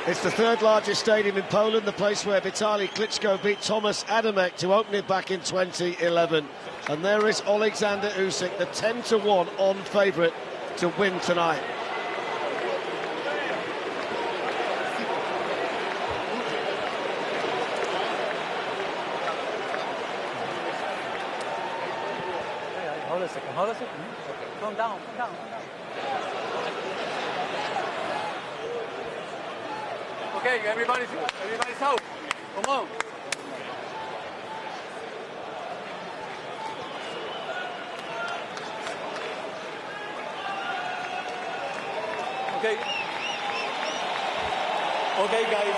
It's the third largest stadium in Poland, the place where Vitaly Klitschko beat Thomas Adamek to open it back in 2011. And there is Oleksandr Usyk, the 10-1 on favourite to win tonight. Hold a second, hold a second. Okay. Calm down, calm down, calm down. Okay, everybody's out. Come on. Okay. Okay, guys.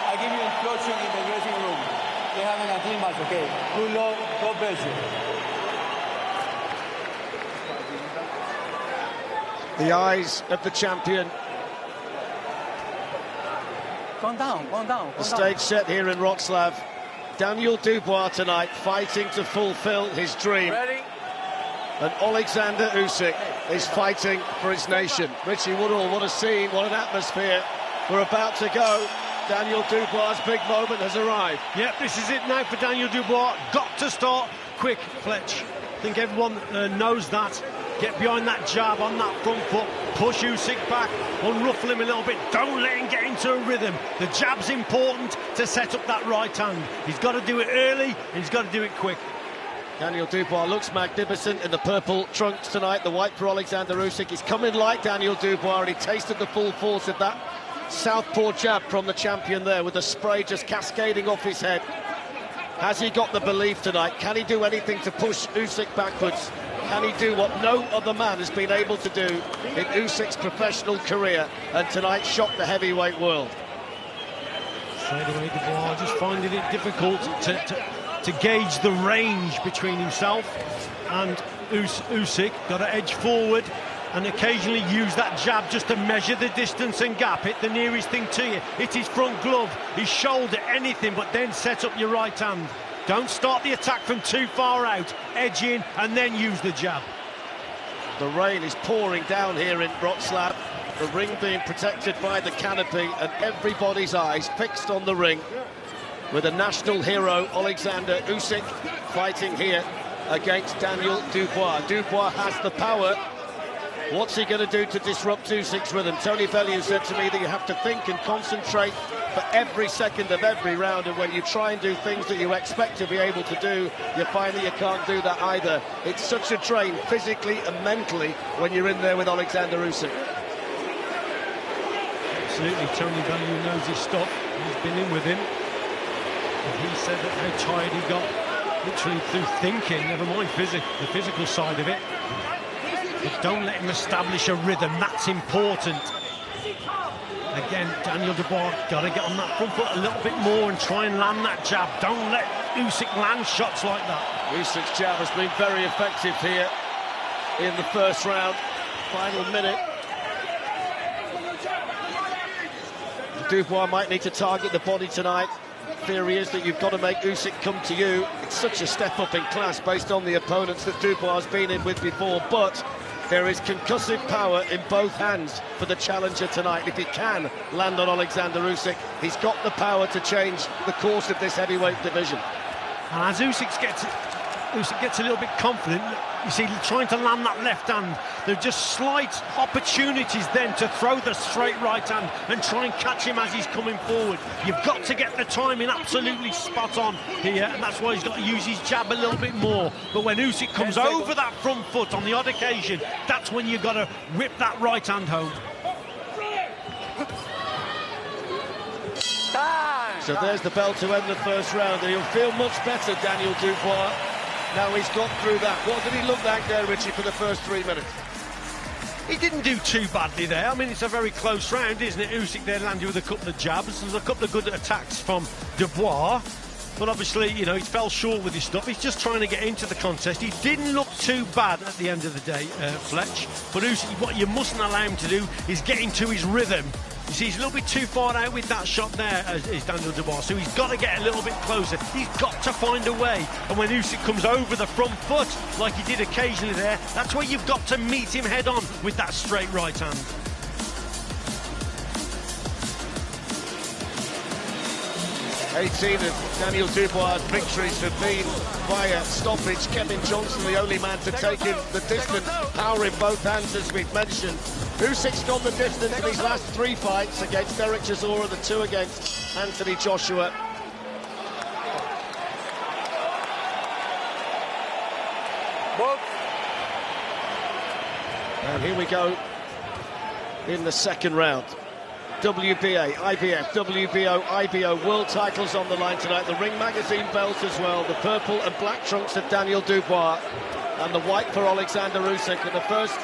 I give you instruction in the dressing room. They have a team match, okay? Good luck, God bless you. The eyes of the champion. Calm down, calm down. The stage set here in Wrocław. Daniel Dubois tonight fighting to fulfill his dream. Ready? And Oleksandr Usyk is fighting for his nation. Richie Woodall, what a scene, what an atmosphere. We're about to go. Daniel Dubois' big moment has arrived. Yep, this is it now for Daniel Dubois. Got to start quick, Fletch. I think everyone knows that. Get behind that jab on that front foot, push Usyk back, unruffle him a little bit, don't let him get into a rhythm. The jab's important to set up that right hand. He's got to do it early, and he's got to do it quick. Daniel Dubois looks magnificent in the purple trunks tonight, the white for Oleksandr Usyk. He's coming like Daniel Dubois, and he tasted the full force of that southpaw jab from the champion there, with the spray just cascading off his head. Has he got the belief tonight? Can he do anything to push Usyk backwards? Can he do what no other man has been able to do in Usyk's professional career, and tonight shock the heavyweight world? Straight away, Dubois just finding it difficult to gauge the range between himself and Usyk. Got to edge forward and occasionally use that jab just to measure the distance and gap. Hit the nearest thing to you. Hit his front glove, his shoulder, anything, but then set up your right hand. Don't start the attack from too far out. Edge in and then use the jab. The rain is pouring down here in Wrocław. The ring being protected by the canopy, and everybody's eyes fixed on the ring, with a national hero, Oleksandr Usyk, fighting here against Daniel Dubois. Dubois has the power. What's he going to do to disrupt Usyk's rhythm? Tony Bellew said to me that you have to think and concentrate for every second of every round, and when you try and do things that you expect to be able to do, you find that you can't do that either. It's such a drain, physically and mentally, when you're in there with Oleksandr Usyk. Absolutely, Tony Bellew knows his stuff. He's been in with him. And he said that how tired he got, literally through thinking, never mind the physical side of it. But don't let him establish a rhythm, that's important. Again, Daniel Dubois got to get on that front foot a little bit more and try and land that jab. Don't let Usyk land shots like that. Usyk's jab has been very effective here in the first round. Final minute. Dubois might need to target the body tonight. Theory is that you've got to make Usyk come to you. It's such a step up in class based on the opponents that Dubois has been in with before, but there is concussive power in both hands for the challenger tonight. If he can land on Oleksandr Usyk, he's got the power to change the course of this heavyweight division. And as Usyk gets a little bit confident, you see, trying to land that left hand, there are just slight opportunities then to throw the straight right hand and try and catch him as he's coming forward. You've got to get the timing absolutely spot on here, and that's why he's got to use his jab a little bit more. But when Usyk comes over that front foot on the odd occasion, that's when you've got to whip that right hand home. So there's the bell to end the first round, and he'll feel much better, Daniel Dubois. Now he's got through that. What did he look like there, Richie, for the first 3 minutes? He didn't do too badly there. I mean, it's a very close round, isn't it? Usyk there landed with a couple of jabs. There's a couple of good attacks from Dubois. But obviously, you know, he fell short with his stuff. He's just trying to get into the contest. He didn't look too bad at the end of the day, Fletch. But Usyk, what you mustn't allow him to do is get into his rhythm. You see, he's a little bit too far out with that shot there, is Daniel Dubois, so he's got to get a little bit closer. He's got to find a way. And when Usyk comes over the front foot, like he did occasionally there, that's where you've got to meet him head-on with that straight right hand. 18 of Daniel Dubois' victories have been via stoppage. Kevin Johnson, the only man to take him the distance, power in both hands, as we've mentioned. Usyk's gone the distance in his last 3 fights against Derek Chisora, the 2 against Anthony Joshua. And here we go in the second round. WBA, IBF, WBO, IBO world titles on the line tonight. The Ring Magazine belt as well. The purple and black trunks of Daniel Dubois and the white for Oleksandr Usyk. And the first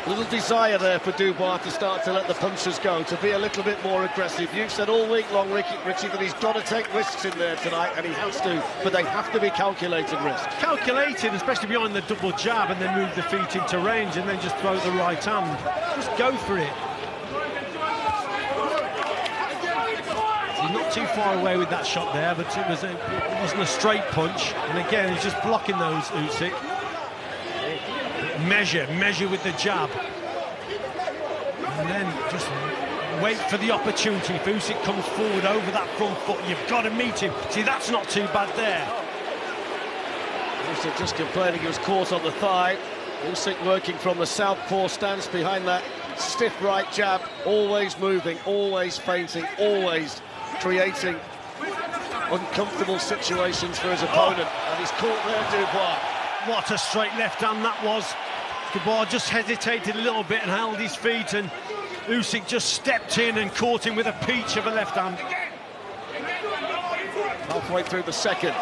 little desire there for Dubois to start to let the punches go, to be a little bit more aggressive. You've said all week long, Richie, that he's got to take risks in there tonight, and he has to, but they have to be calculated risks. Calculated, especially behind the double jab, and then move the feet into range and then just throw the right hand. Just go for it. He's not too far away with that shot there, but it wasn't a straight punch. And again, he's just blocking those, Usyk. Measure with the jab. And then just wait for the opportunity. If Usyk comes forward over that front foot, you've got to meet him. See, that's not too bad there. Usyk just complaining he was caught on the thigh. Usyk working from the southpaw stance behind that stiff right jab. Always moving, always feinting, always creating uncomfortable situations for his opponent. And he's caught there, Dubois. What a straight left hand that was. Dubois just hesitated a little bit and held his feet, and Usyk just stepped in and caught him with a peach of a left hand. Halfway through the second.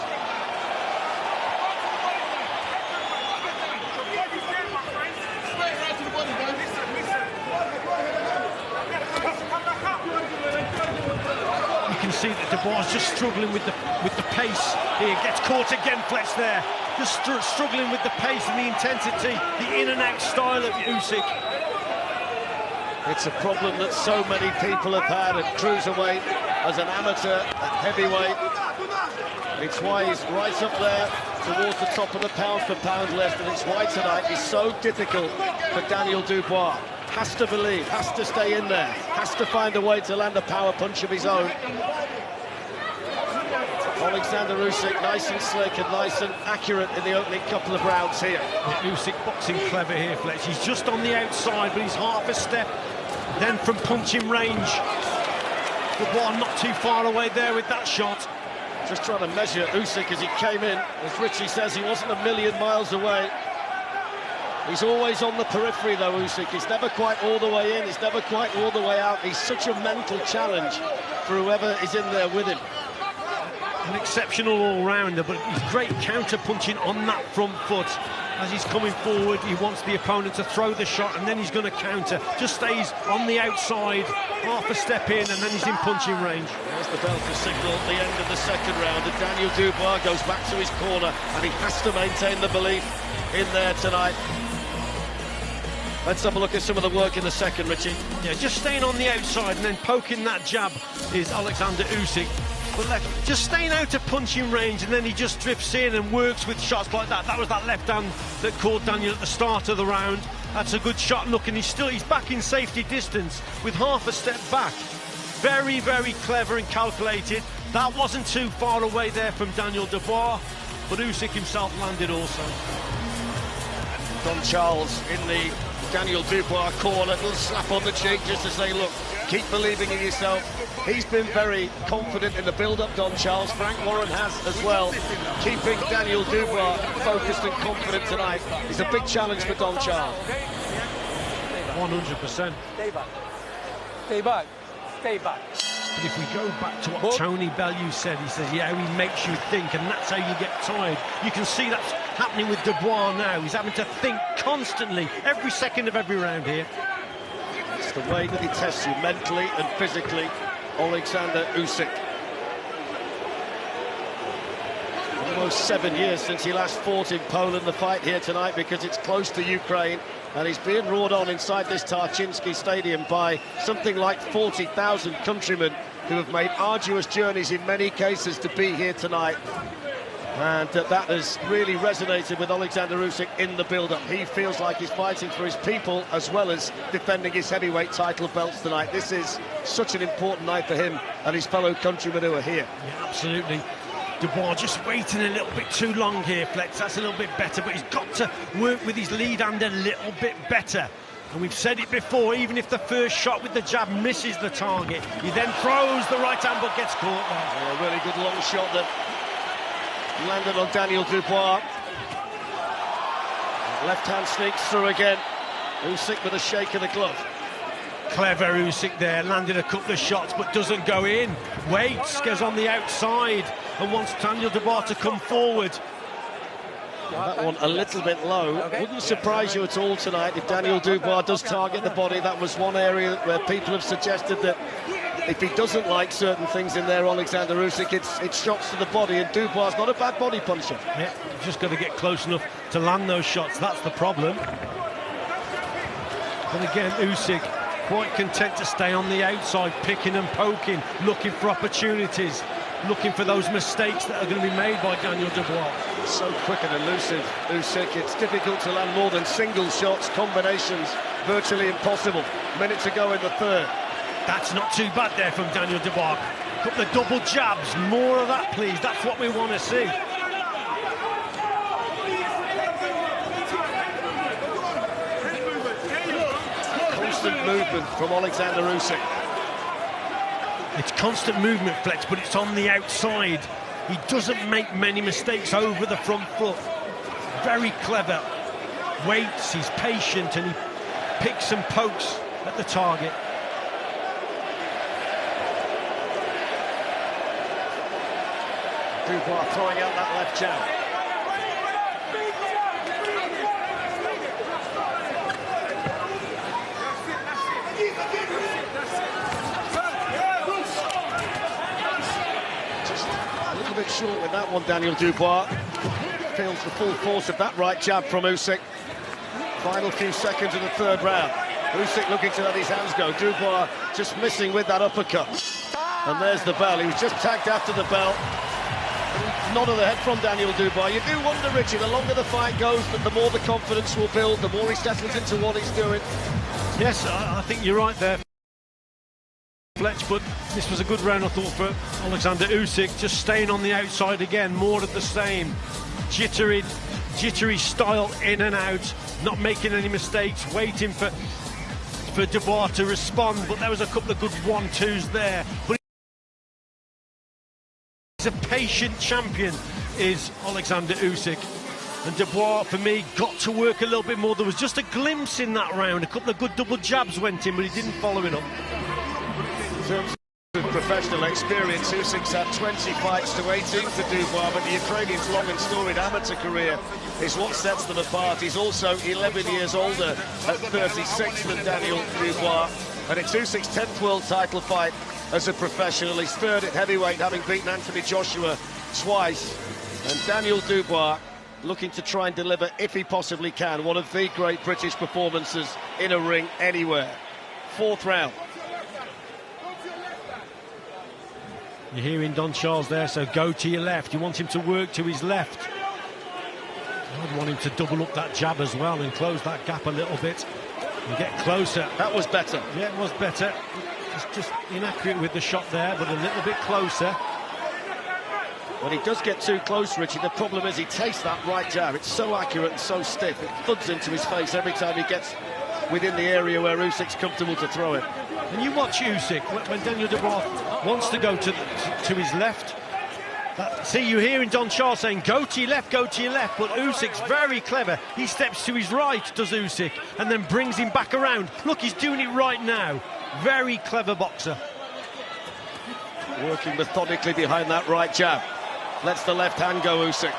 You can see that Dubois just struggling with the pace here. Gets caught again, Fletch there. Just struggling with the pace and the intensity, the in and out style of Usyk. It's a problem that so many people have had at cruiserweight, as an amateur, at heavyweight. It's why he's right up there towards the top of the pound-for-pound list, and it's why tonight is so difficult for Daniel Dubois. Has to believe, has to stay in there, has to find a way to land a power punch of his own. Oleksandr Usyk, nice and slick and nice and accurate in the opening couple of rounds here. Usyk boxing clever here, Fletch. He's just on the outside, but he's half a step. Then from punching range. Dubois not too far away there with that shot. Just trying to measure Usyk as he came in. As Richie says, he wasn't a million miles away. He's always on the periphery, though, Usyk. He's never quite all the way in. He's never quite all the way out. He's such a mental challenge for whoever is in there with him. An exceptional all-rounder, but he's great counter-punching on that front foot. As he's coming forward, he wants the opponent to throw the shot, and then he's going to counter. Just stays on the outside, half a step in, and then he's in punching range. There's the bell to signal at the end of the second round, and Daniel Dubois goes back to his corner, and he has to maintain the belief in there tonight. Let's have a look at some of the work in the second, Richie. Yeah, just staying on the outside and then poking that jab is Oleksandr Usyk. But just staying out of punching range, and then he just drifts in and works with shots like that. That was that left hand that caught Daniel at the start of the round. That's a good shot. Look, and he's back in safety distance with half a step back. Very, very clever and calculated. That wasn't too far away there from Daniel Dubois, but Usyk himself landed also. Don Charles in the Daniel Dubois corner, a little slap on the cheek just to say, look, keep believing in yourself. He's been very confident in the build-up, Don Charles. Frank Warren has as well, keeping Daniel Dubois focused and confident tonight. It's a big challenge for Don Charles. 100%. Stay back. Stay back. Stay back. But if we go back to what Tony Bellew said, he says, yeah, he makes you think, and that's how you get tired. You can see that's happening with Dubois now. He's having to think constantly, every second of every round here. It's the way that he tests you mentally and physically, Oleksandr Usyk. Almost 7 years since he last fought in Poland. The fight here tonight because it's close to Ukraine, and he's being roared on inside this Tarczynski Stadium by something like 40,000 countrymen who have made arduous journeys in many cases to be here tonight. And that has really resonated with Oleksandr Usyk in the build-up. He feels like he's fighting for his people as well as defending his heavyweight title belts tonight. This is such an important night for him and his fellow countrymen who are here. Yeah, absolutely. Dubois just waiting a little bit too long here, Flex. That's a little bit better, but he's got to work with his lead hand a little bit better. And we've said it before, even if the first shot with the jab misses the target, he then throws the right hand but gets caught there. Yeah, a really good long shot that landed on Daniel Dubois. Left hand sneaks through again. Usyk with a shake of the glove. Clever Usyk there, landed a couple of shots but doesn't go in. Waits, goes on the outside and wants Daniel Dubois to come forward. That one a little bit low. Wouldn't surprise you at all tonight if Daniel Dubois does target the body. That was one area where people have suggested that if he doesn't like certain things in there, Oleksandr Usyk, it's shots to the body, and Dubois is not a bad body puncher. Yeah, just got to get close enough to land those shots, that's the problem. But again, Usyk quite content to stay on the outside, picking and poking, looking for opportunities, looking for those mistakes that are going to be made by Daniel Dubois. So quick and elusive, Usyk. It's difficult to land more than single shots, combinations virtually impossible. Minute to go in the third. That's not too bad there from Daniel Dubois. Couple of double jabs, more of that please, that's what we want to see. Constant movement from Oleksandr Usyk. It's constant movement, Flex, but it's on the outside. He doesn't make many mistakes over the front foot. Very clever. Waits, he's patient, and he picks and pokes at the target. Dubois throwing out that left jab. Just a little bit short with that one, Daniel Dubois. Feels the full force of that right jab from Usyk. Final few seconds of the third round. Usyk looking to let his hands go. Dubois just missing with that uppercut. And there's the bell. He was just tagged after the bell. Nod of the head from Daniel Dubois. You do wonder, Richie, the longer the fight goes, the more the confidence will build, the more he settles into what he's doing. Yes, I think you're right there, Fletch, but this was a good round, I thought, for Oleksandr Usyk, just staying on the outside again, more of the same. Jittery style in and out, not making any mistakes, waiting for Dubois to respond, but there was a couple of good 1-2s there. But he's a patient champion, is Oleksandr Usyk. And Dubois, for me, got to work a little bit more. There was just a glimpse in that round. A couple of good double jabs went in, but he didn't follow it up. In terms of professional experience, Usyk's had 20 fights to 18 for Dubois, but the Ukrainian's long and storied amateur career is what sets them apart. He's also 11 years older at 36 than Daniel Dubois, and it's Usyk's 10th world title fight as a professional. He's third at heavyweight, having beaten Anthony Joshua twice. And Daniel Dubois looking to try and deliver, if he possibly can, one of the great British performances in a ring anywhere. Fourth round. You're hearing Don Charles there, so go to your left. You want him to work to his left. I'd want him to double up that jab as well and close that gap a little bit and get closer. That was better. Yeah, it was better. Just inaccurate with the shot there, but a little bit closer. When he does get too close, Richie, the problem is he takes that right jab. It's so accurate and so stiff. It thuds into his face every time he gets within the area where Usyk's comfortable to throw it. And you watch Usyk, when Daniel Dubois wants to go to his left. See, you're hearing Don Charles saying, go to your left, go to your left. But Usyk's very clever. He steps to his right, does Usyk, and then brings him back around. Look, he's doing it right now. Very clever boxer. Working methodically behind that right jab. Lets the left hand go, Usyk.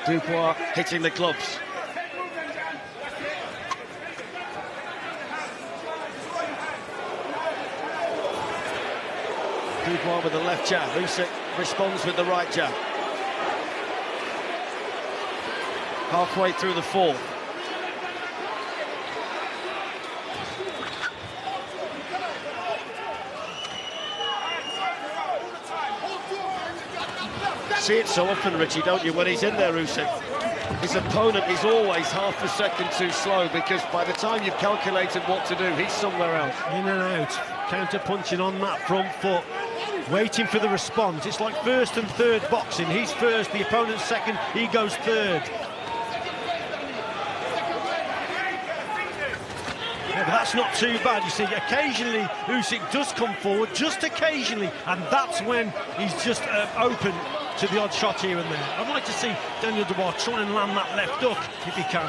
Dubois hitting the gloves. Dubois with the left jab. Usyk responds with the right jab. Halfway through the fourth. See it so often, Richie, don't you, when he's in there, Usyk. His opponent is always half a second too slow, because by the time you've calculated what to do, he's somewhere else. In and out, counter-punching on that front foot, waiting for the response. It's like first and third boxing. He's first, the opponent's second, he goes third. Yeah, but that's not too bad. You see, occasionally Usyk does come forward, just occasionally, and that's when he's just open to the odd shot here and there. I'd like to see Daniel Dubois try and land that left hook if he can.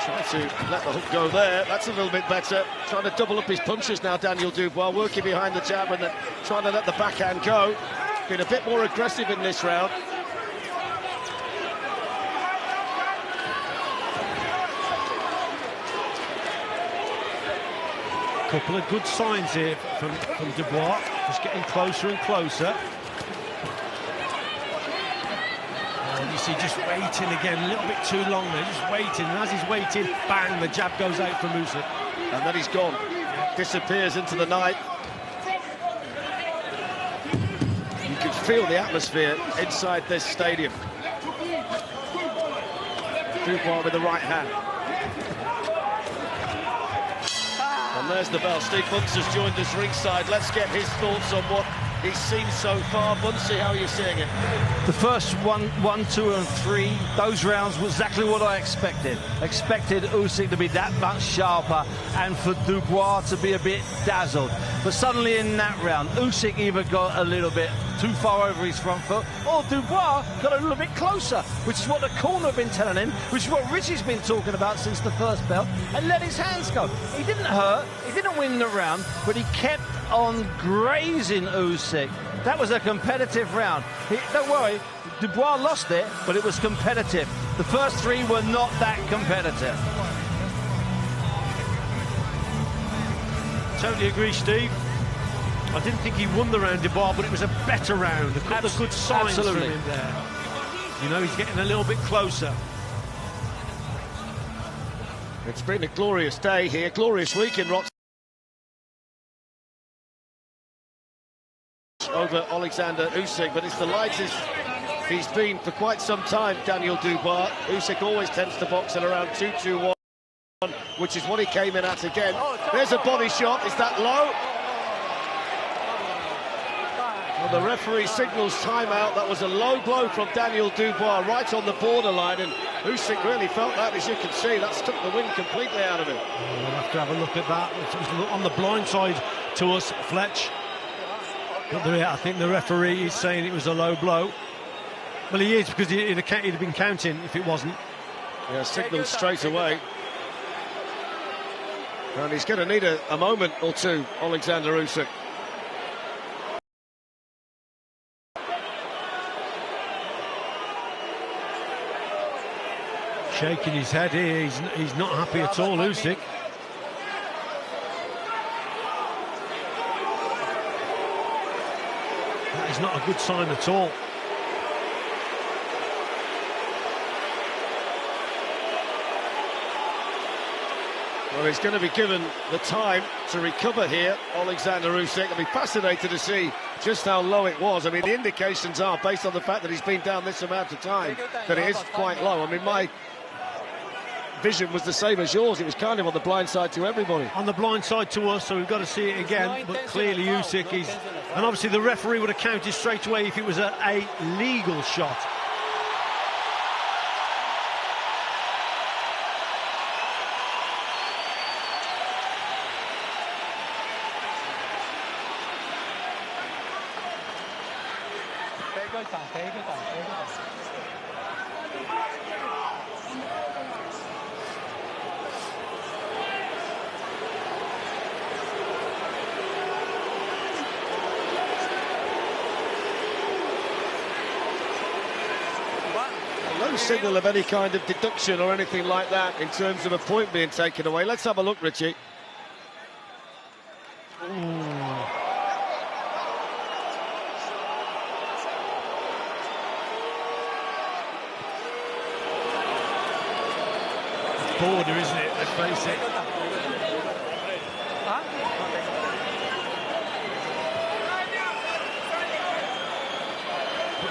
Trying to let the hook go there. That's a little bit better. Trying to double up his punches now, Daniel Dubois, working behind the jab and then trying to let the backhand go. Been a bit more aggressive in this round. Couple of good signs here from Dubois, just getting closer and closer. You see, just waiting again, a little bit too long there, just waiting, and as he's waiting, bang, the jab goes out from Usyk. And then he's gone, disappears into the night. You can feel the atmosphere inside this stadium. Dubois with the right hand. And there's the bell. Steve Bunce has joined us ringside. Let's get his thoughts on what he's seen so far. Buncey, how are you seeing it? The first one, 2, and 3, those rounds were exactly what I expected. Expected Usyk to be that much sharper and for Dubois to be a bit dazzled. But suddenly in that round, Usyk either got a little bit too far over his front foot, or Dubois got a little bit closer, which is what the corner have been telling him, which is what Richie's been talking about since the first bell, and let his hands go. He didn't hurt, he didn't win the round, but he kept on grazing Usyk. That was a competitive round. Don't worry, Dubois lost it, but it was competitive. The first 3 were not that competitive. Totally agree, Steve. I didn't think he won the round, Dubois, but it was a better round. A couple of good signs from him there. You know, he's getting a little bit closer. It's been a glorious day here, glorious week in Rotterdam. Over Oleksandr Usyk, but it's the lightest he's been for quite some time, Daniel Dubois. Usyk always tends to box at around 2-2-1, which is what he came in at again. There's a body shot. Is that low? Well, the referee signals timeout. That was a low blow from Daniel Dubois, right on the borderline, and Usyk really felt that, as you can see. That's took the wind completely out of him. We'll have to have a look at that. It was on the blind side to us, Fletch. But I think the referee is saying it was a low blow. Well, he is, because he'd have been counting if it wasn't. Yeah, signalled straight away. And he's going to need a moment or two, Oleksandr Usyk. Shaking his head here, he's not happy at all, Usyk. That is not a good sign at all. Well, he's going to be given the time to recover here, Oleksandr Usyk. I'll be fascinated to see just how low it was. I mean, the indications are, based on the fact that he's been down this amount of time, that it is quite low. I mean, my vision was the same as yours. It was kind of on the blind side to everybody. On the blind side to us, so we've got to see it again. But clearly Usyk is... And obviously the referee would have counted straight away if it was a legal shot. No signal of any kind of deduction or anything like that in terms of a point being taken away. Let's have a look, Richie. It's border, isn't it? Let's face it.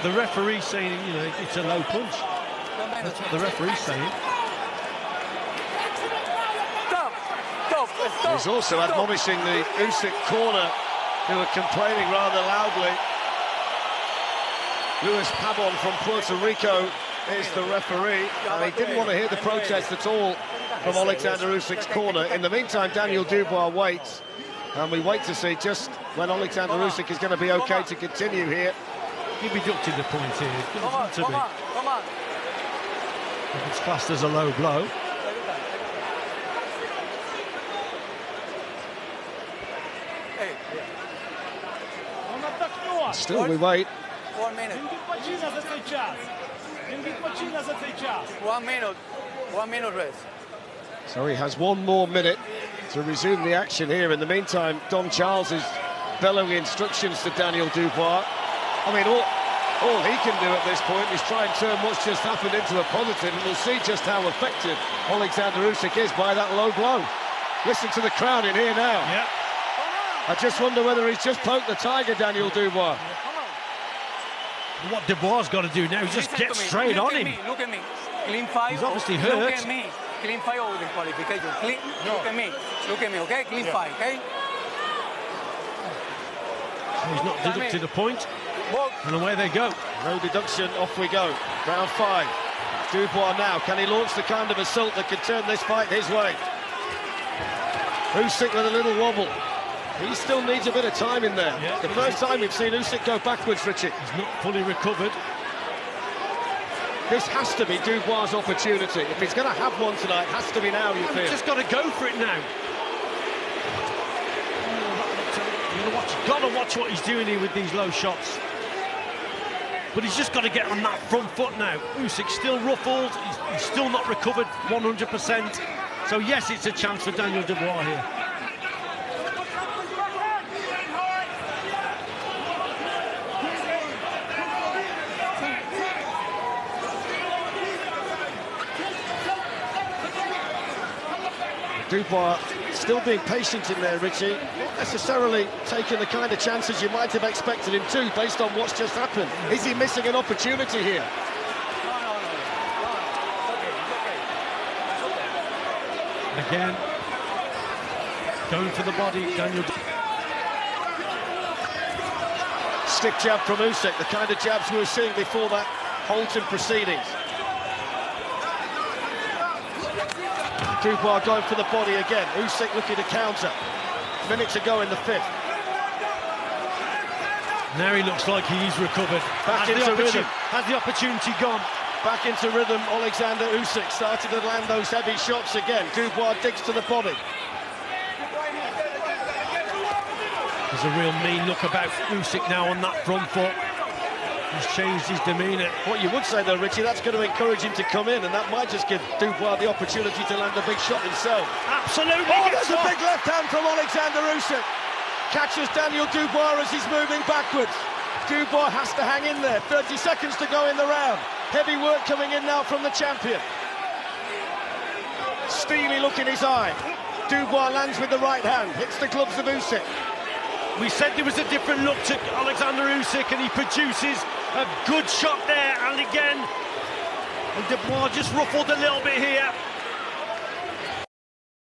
The referee's saying, you know, it's a low punch. That's what the referee's saying. Stop. He's also admonishing the Usyk corner, who are complaining rather loudly. Luis Pabon from Puerto Rico is the referee, and he didn't want to hear the protest at all from Oleksandr Usyk's corner. In the meantime, Daniel Dubois waits, and we wait to see just when Oleksandr Usyk is going to be okay to continue here. He'll be deducted the point here. It doesn't need to be. Come on. If it's classed as a low blow. Still we wait. 1 minute. 1 minute rest. So he has 1 more minute to resume the action here. In the meantime, Don Charles is bellowing instructions to Daniel Dubois. I mean, all he can do at this point is try and turn what's just happened into a positive, and we'll see just how effective Oleksandr Usyk is by that low blow. Listen to the crowd in here now. Yeah. I just wonder whether he's just poked the tiger, Daniel Dubois. What Dubois got to do now is just get straight on him. Look at me. Clean fight. He's obviously hurt. Look at me. Clean fight over disqualification. Look at me, okay? Clean fight, okay? He's not deducted a point. And away they go. No deduction, off we go. Round 5. Dubois now, can he launch the kind of assault that could turn this fight his way? Usyk with a little wobble. He still needs a bit of time in there. Yeah, the first time we've seen Usyk go backwards, Richie. He's not fully recovered. This has to be Dubois' opportunity. If he's going to have one tonight, it has to be now, you feel. He's just got to go for it now. You've got to watch what he's doing here with these low shots. But he's just got to get on that front foot now. Usyk's still ruffled. He's still not recovered 100%. So yes, it's a chance for Daniel Dubois here. Dubois still being patient in there, Richie. Not necessarily taking the kind of chances you might have expected him to, based on what's just happened. Is he missing an opportunity here? Again, going for the body, Daniel. Stick jab from Usyk, the kind of jabs we were seeing before that halt in proceedings. Dubois going for the body again. Usyk looking to counter. Minutes ago in the 5th. Now he looks like he's recovered. Back into rhythm. Has the opportunity gone? Back into rhythm, Oleksandr Usyk started to land those heavy shots again. Dubois digs to the body. There's a real mean look about Usyk now on that front foot. He's changed his demeanour. What you would say though, Richie, that's going to encourage him to come in, and that might just give Dubois the opportunity to land a big shot himself. Absolutely. Oh, there's a big left hand from Oleksandr Usyk. Catches Daniel Dubois as he's moving backwards. Dubois has to hang in there. 30 seconds to go in the round. Heavy work coming in now from the champion. Steely look in his eye. Dubois lands with the right hand, hits the gloves of Usyk. We said there was a different look to Oleksandr Usyk, and he produces a good shot there, and again, and Dubois just ruffled a little bit here.